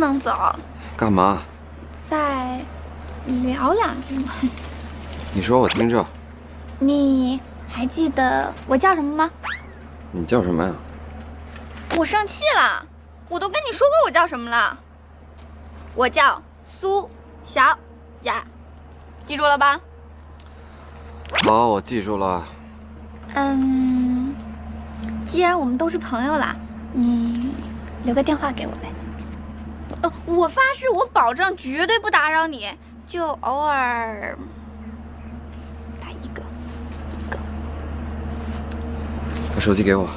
能走。干嘛？再聊两句嘛。你说我听着。你还记得我叫什么吗？你叫什么呀？我生气了，我都跟你说过我叫什么了。我叫苏小雅，记住了吧？好，我记住了。既然我们都是朋友啦，你留个电话给我呗。我发誓，我保证绝对不打扰你，就偶尔打一个。把手机给我。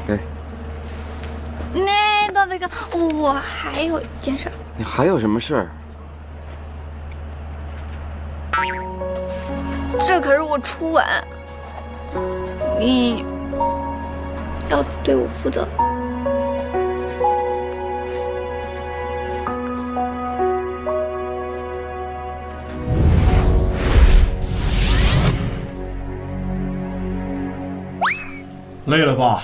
给。那段飞哥，我还有一件事儿。你还有什么事儿？这可是我初吻，你要对我负责。累了吧？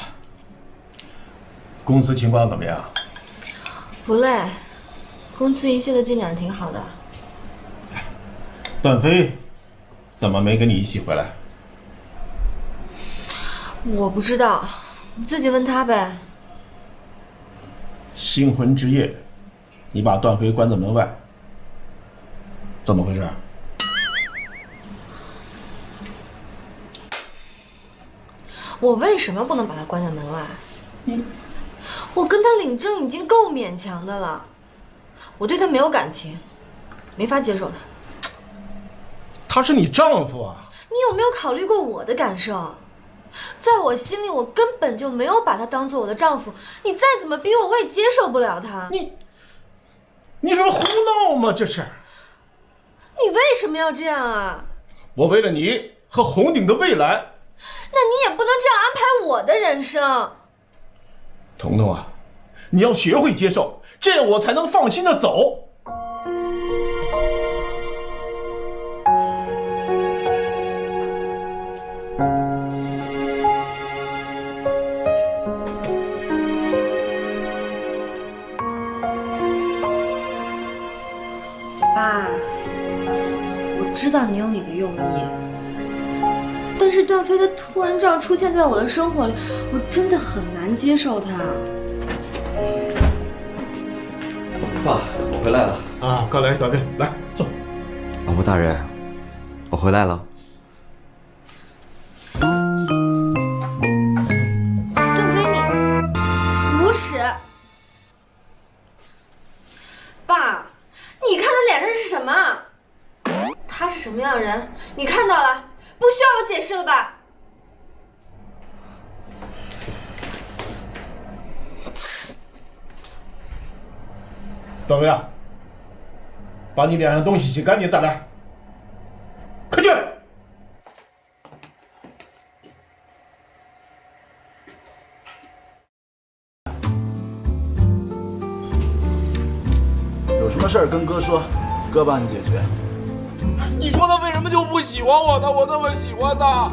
公司情况怎么样？不累，公司一切的进展挺好的。段飞怎么没跟你一起回来？我不知道，你自己问他呗。新婚之夜，你把段飞关在门外，怎么回事？我为什么不能把他关在门外？我跟他领证已经够勉强的了，我对他没有感情，没法接受他。他是你丈夫啊！你有没有考虑过我的感受？在我心里，我根本就没有把他当做我的丈夫。你再怎么逼我，我也接受不了他。你说胡闹吗？这是。你为什么要这样啊？我为了你和红顶的未来。那你也不能这样安排我的人生。彤彤啊，你要学会接受，这样我才能放心的走。爸，我知道你有你的用意，但是段飞的突然这样出现在我的生活里，我真的很难接受他。爸，我回来了。啊，快来，段飞，来坐。老婆大人，我回来了。段飞，你无耻！爸，你看他脸上是什么？他是什么样的人？你看到了，不需要我解释了吧？段飞啊，把你脸上的东西洗干净再来，快去！有什么事儿跟哥说，哥帮你解决。你说他为什么就不喜欢我呢？我那么喜欢他，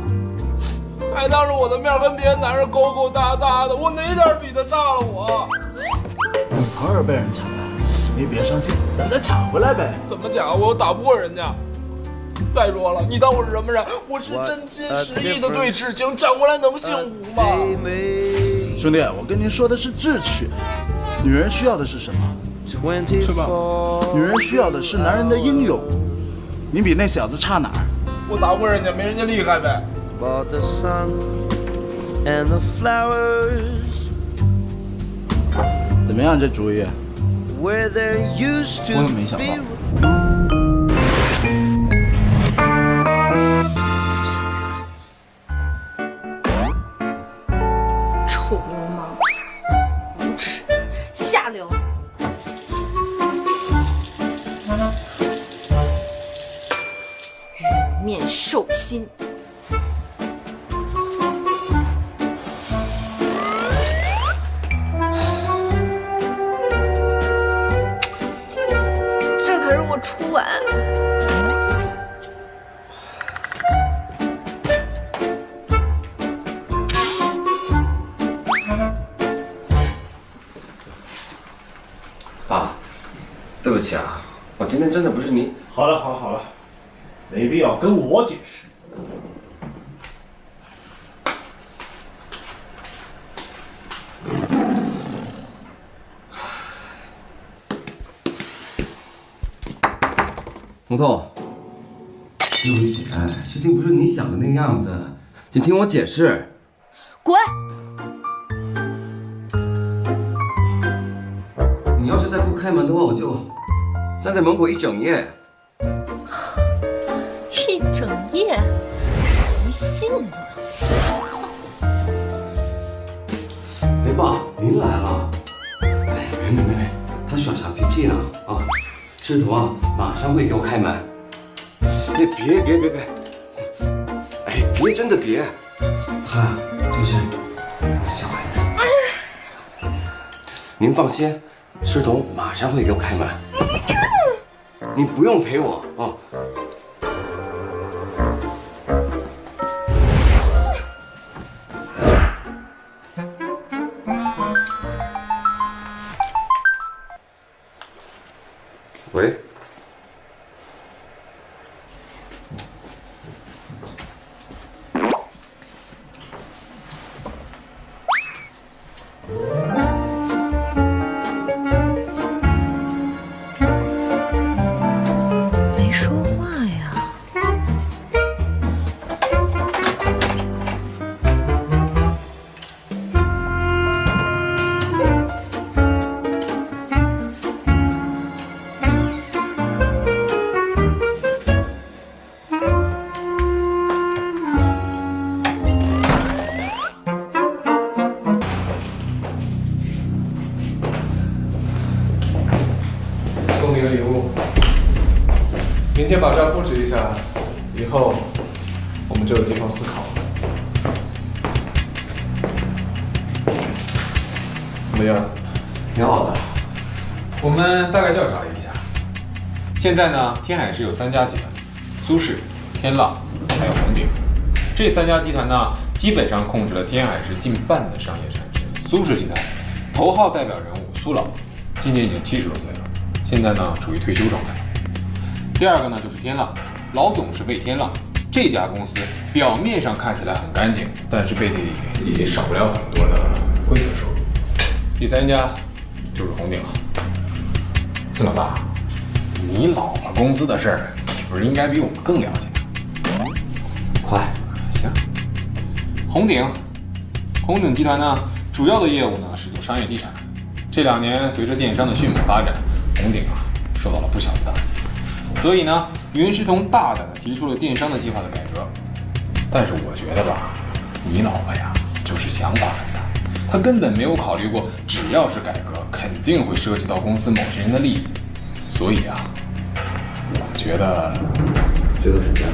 还当着我的面跟别的男人勾勾搭搭的，我哪点比得上了我？女朋友被人抢了，你别伤心，咱再抢回来呗。怎么讲？我又打不过人家。再说了，你当我是什么人？我是真心实意的对痴情，抢回来能幸福吗？兄弟，我跟您说的是智取，女人需要的是什么？是吧？女人需要的是男人的英勇。你比那小子差哪儿？我打不过人家，没人家厉害呗。怎么样，这主意？我也没想到。臭流氓，无耻，下流。人面兽心。这可是我初吻。爸，对不起啊，我今天真的不是你。好了好了，没必要跟我解释。红豆，对不起，事情不是你想的那个样子，请听我解释。滚！你要是再不开门的话，我就站在门口一整夜。一整夜，谁信啊？哎，爸，您来了。哎，没，他耍啥脾气呢？啊，师徒啊，马上会给我开门。哎，别，哎，别，真的别。他就是小孩子。您放心，师童马上会给我开门。你不用陪我啊。喂。没说话呀。送你个礼物，明天把这儿布置一下，以后我们就有地方思考了。怎么样？挺好的。我们大概调查了一下，现在呢，天海市有3家集团，苏氏、天浪还有红鼎。这3家集团呢，基本上控制了天海市近半的商业产值。苏氏集团头号代表人物苏老，今年已经70多岁了，现在呢处于退休状态。第二个呢就是天浪，老总是魏天浪。这家公司表面上看起来很干净，但是背地里也少不了很多的灰色收入。第3家就是红鼎了。老大，你老婆公司的事儿，你不是应该比我们更了解吗？快，行。红鼎集团呢，主要的业务呢是做商业地产。这2年随着电商的迅猛发展，红鼎啊受到了不小的打击。所以呢，云师同大胆地提出了电商的计划的改革。但是我觉得吧，你老婆呀，就是想法很大，她根本没有考虑过，只要是改革，肯定会涉及到公司某些人的利益。所以啊，我觉得是这样。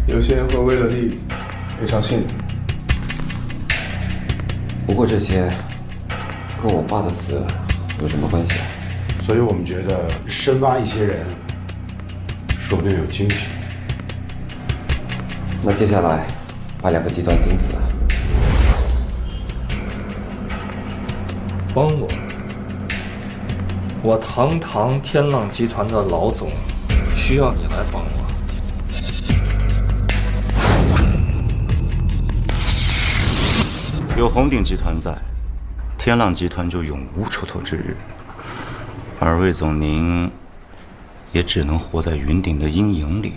有些人会为了利益赔上性命。不过这些跟我爸的死有什么关系啊？所以我们觉得深挖一些人，说不定有惊喜。那接下来把2个集团顶死。帮我堂堂天浪集团的老总，需要你来帮我。有红鼎集团在，天浪集团就永无出头之日。而魏总您，也只能活在云鼎的阴影里。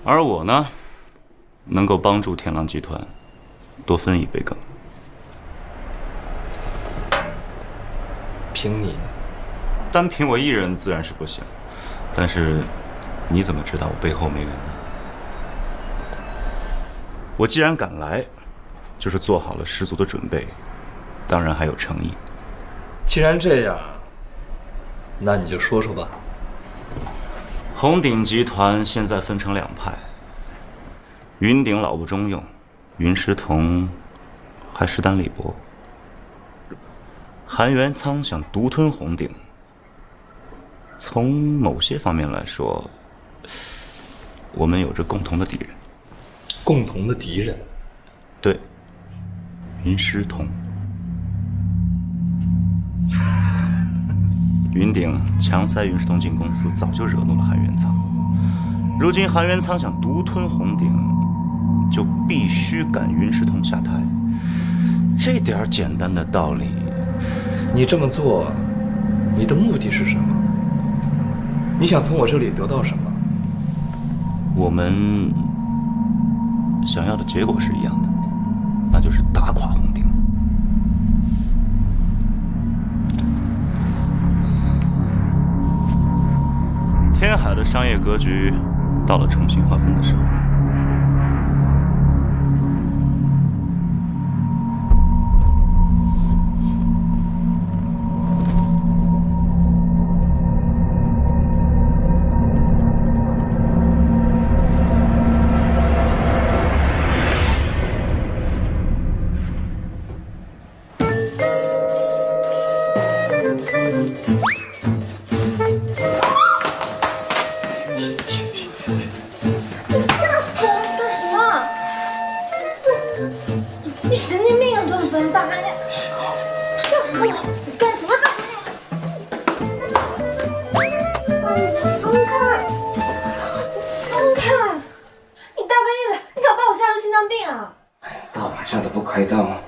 而我呢，能够帮助天浪集团多分一杯羹。凭你？单凭我一人自然是不行，但是你怎么知道我背后没人呢？我既然敢来，就是做好了十足的准备，当然还有诚意。既然这样，那你就说说吧。红鼎集团现在分成2派，云鼎老不中用，云师同还势单力薄。韩元仓想独吞红鼎，从某些方面来说，我们有着共同的敌人。共同的敌人？对，云师彤。云鼎强塞云师彤进公司，早就惹怒了韩元仓。如今韩元仓想独吞红鼎，就必须赶云师彤下台。这点简单的道理，你这么做，你的目的是什么？你想从我这里得到什么？我们想要的结果是一样的，那就是打垮红鼎。天海的商业格局到了重新划分的时候。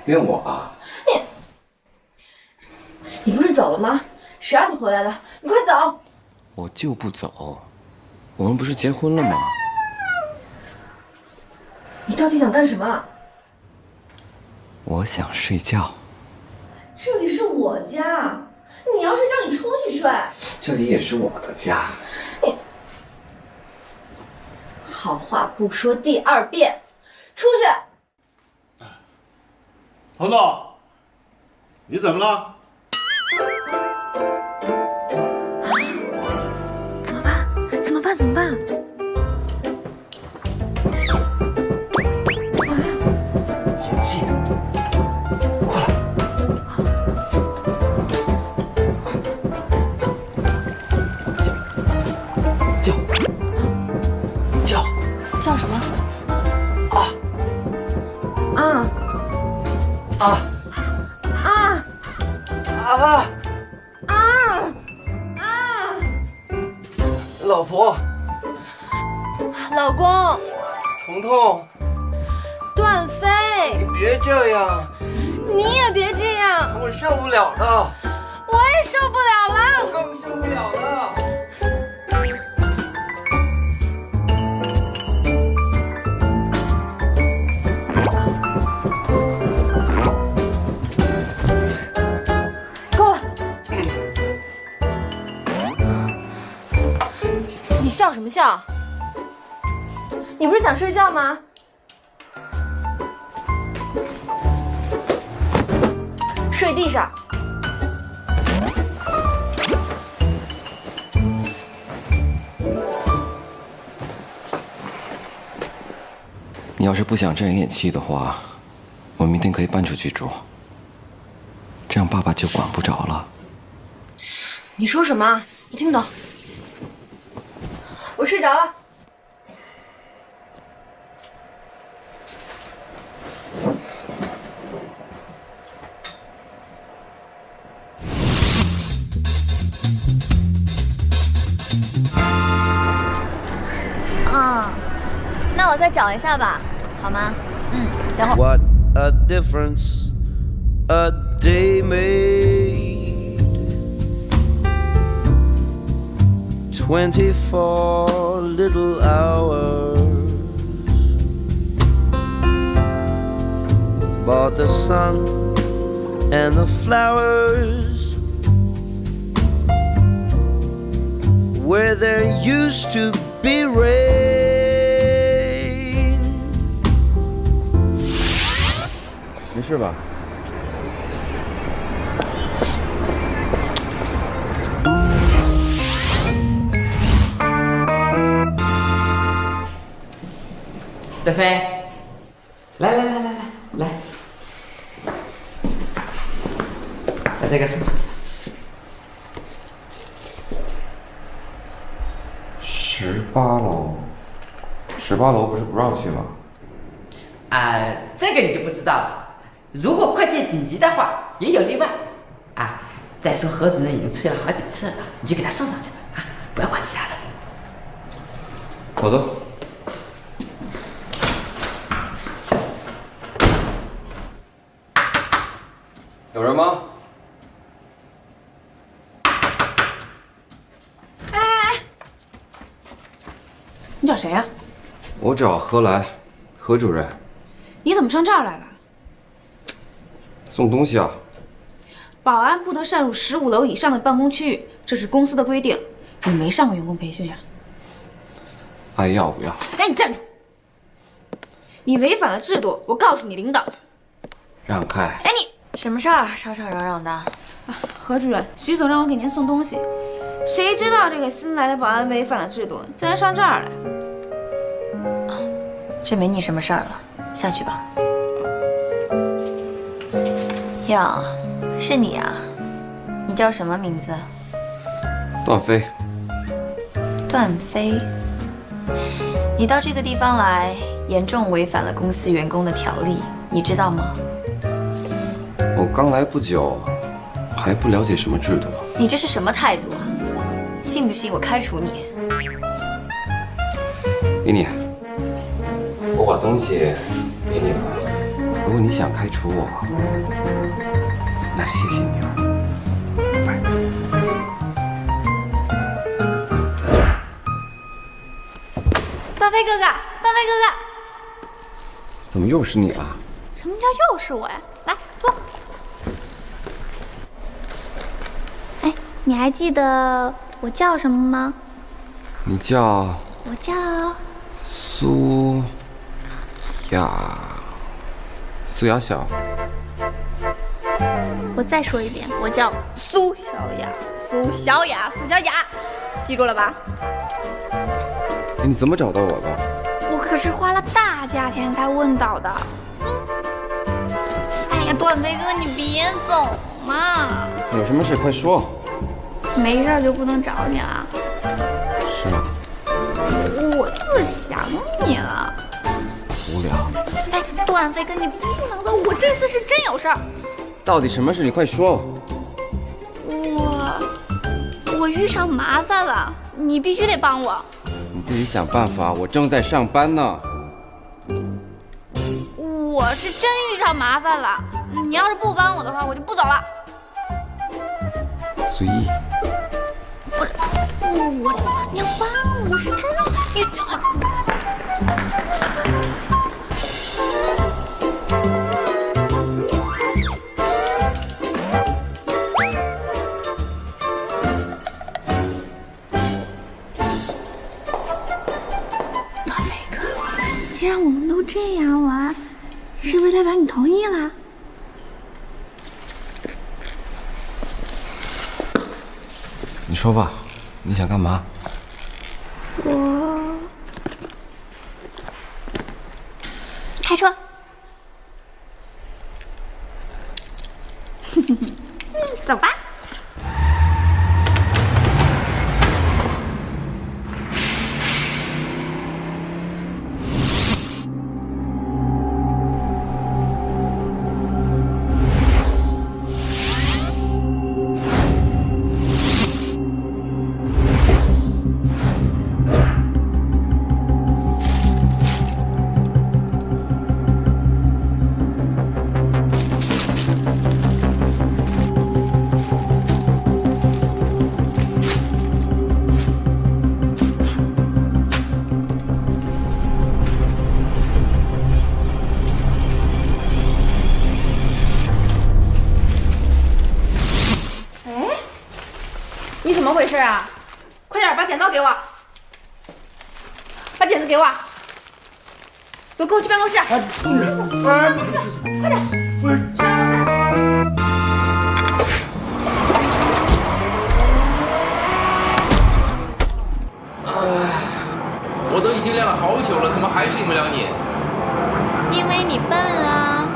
怨我啊！你不是走了吗？谁让你回来的？你快走！我就不走，我们不是结婚了吗？你到底想干什么？我想睡觉。这里是我家，你要睡觉你出去睡。这里也是我的家。你好话不说第二遍，出去！彭总，你怎么了？怎么办？怎么办？怎么办？演戏，过来。叫什么？老婆，老公，彤彤，段飞，你别这样，你也别这样，我受不了了，我也受不了了，我更受不了了。够了，你笑什么笑？你不是想睡觉吗？睡地上。你要是不想这样演戏的话，我明天可以搬出去住，这样爸爸就管不着了。你说什么？我听不懂。我睡着了。那我再找一下吧，好吗？等会儿。 What a difference a day made. 24 little hours. Bought the sun and the flowers where there used to be rain. 没事吧？德飞，来，把这个送上去。18楼。18楼不是不让去吗？这个你就不知道了。如果快件紧急的话，也有例外。再说何主任已经催了好几次了，你就给他送上去吧，不要管其他的。好的。有人吗？你找谁呀？我找何来，何主任。你怎么上这儿来了？送东西啊。保安不得擅入15楼以上的办公区域，这是公司的规定。你没上过员工培训呀？爱要不要？哎，你站住！你违反了制度，我告诉你领导。让开！哎，你什么事儿？吵吵嚷嚷的。何主任，徐总让我给您送东西，谁知道这个新来的保安违反了制度，竟然上这儿来。这没你什么事儿了，下去吧。哟，是你啊？你叫什么名字？段飞。段飞。你到这个地方来，严重违反了公司员工的条例，你知道吗？我刚来不久，还不了解什么制度。你这是什么态度啊？信不信我开除你？给你，我把东西给你了。如果你想开除我，那谢谢你了。拜。段飞哥哥，段飞哥哥，怎么又是你啊？什么叫又是我呀？来坐。哎，你还记得我叫什么吗？你叫？我叫苏雅小。我再说一遍，我叫苏小雅，苏小雅，记住了吧？哎，你怎么找到我的？我可是花了大价钱才问到的。哎呀，段飞哥，你别走嘛！有什么事快说。没事就不能找你了？是吗？我就是想你了。无聊。哎，段飞哥，你不能走，我这次是真有事儿。到底什么事？你快说。我遇上麻烦了，你必须得帮我。你自己想办法，我正在上班呢。我是真遇上麻烦了，你要是不帮我的话，我就不走了。随意。你要帮我，我是真的，你。既然我们都这样了，是不是代表你同意了？你说吧，你想干嘛？我开车。走吧。怎么回事啊？快点把剪刀给我，把剪子给我。走，跟我去办公室。快点，去办公室。我都已经练了好久了，怎么还是赢不了你？因为你笨啊。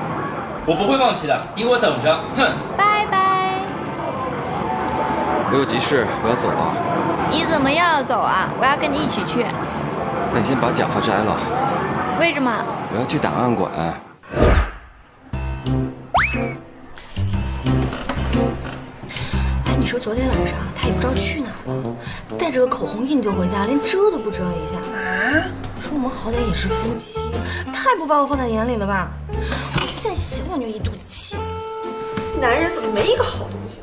我不会放弃的，你给我等着，哼！拜拜。我有急事，我要走了。你怎么又要走啊？我要跟你一起去。那你先把假发摘了。为什么？我要去档案馆。哎，你说昨天晚上他也不知道去哪儿了，带着个口红印就回家，连遮都不遮一下啊！说我们好歹也是夫妻，太不把我放在眼里了吧？我现在想想就一肚子气。男人怎么没一个好东西？